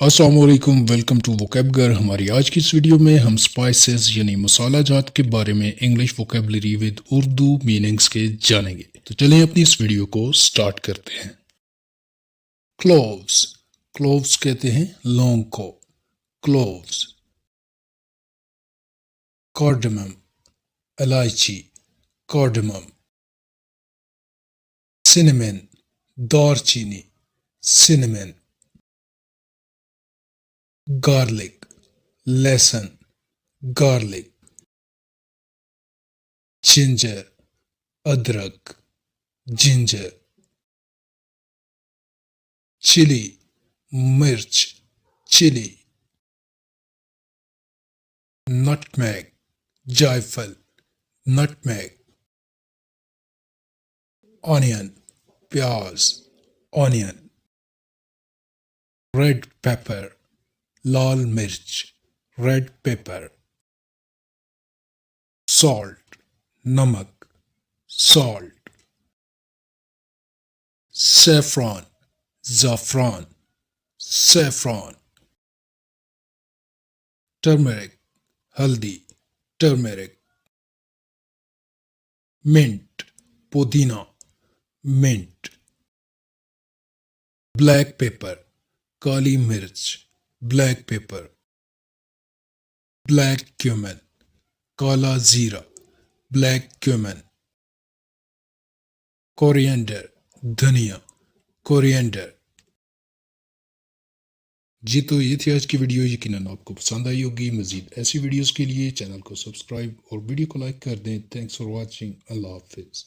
अस्सलाम वालेकुम, welcome to vocab घर। हमारी आज की इस वीडियो में हम स्पाइसेस यानी मसाला जात के बारे में English vocabulary with Urdu meanings के जानेंगे। तो चलें अपनी इस वीडियो को स्टार्ट करते हैं। क्लोव्स, क्लोव्स कहते हैं लौंग को, क्लोव्स। कार्डमम, इलायची, कार्डमम। सिनेमन, दारचीनी, सिनेमन। garlic, लहसुन, garlic। ginger, अदरक, ginger। chili, मिर्च, chili। nutmeg, जायफल, nutmeg। onion, प्याज, onion। red pepper, लाल मिर्च, रेड पेपर। सॉल्ट, नमक, सॉल्ट। सैफरॉन, ज़ाफ़रान, सैफरॉन। टर्मरिक, हल्दी, टर्मरिक। मिंट, पुदीना, मिंट। ब्लैक पेपर, काली मिर्च, ब्लैक पेपर। ब्लैक क्यूमन, काला जीरा, ब्लैक क्यूमन। कोरिएंडर, धनिया, कोरिएंडर। जी तो ये थी आज की वीडियो। यकीनन आपको पसंद आई होगी। मजीद ऐसी वीडियोस के लिए चैनल को सब्सक्राइब और वीडियो को लाइक कर दें। Thanks for watching. अल्लाह हाफिज़।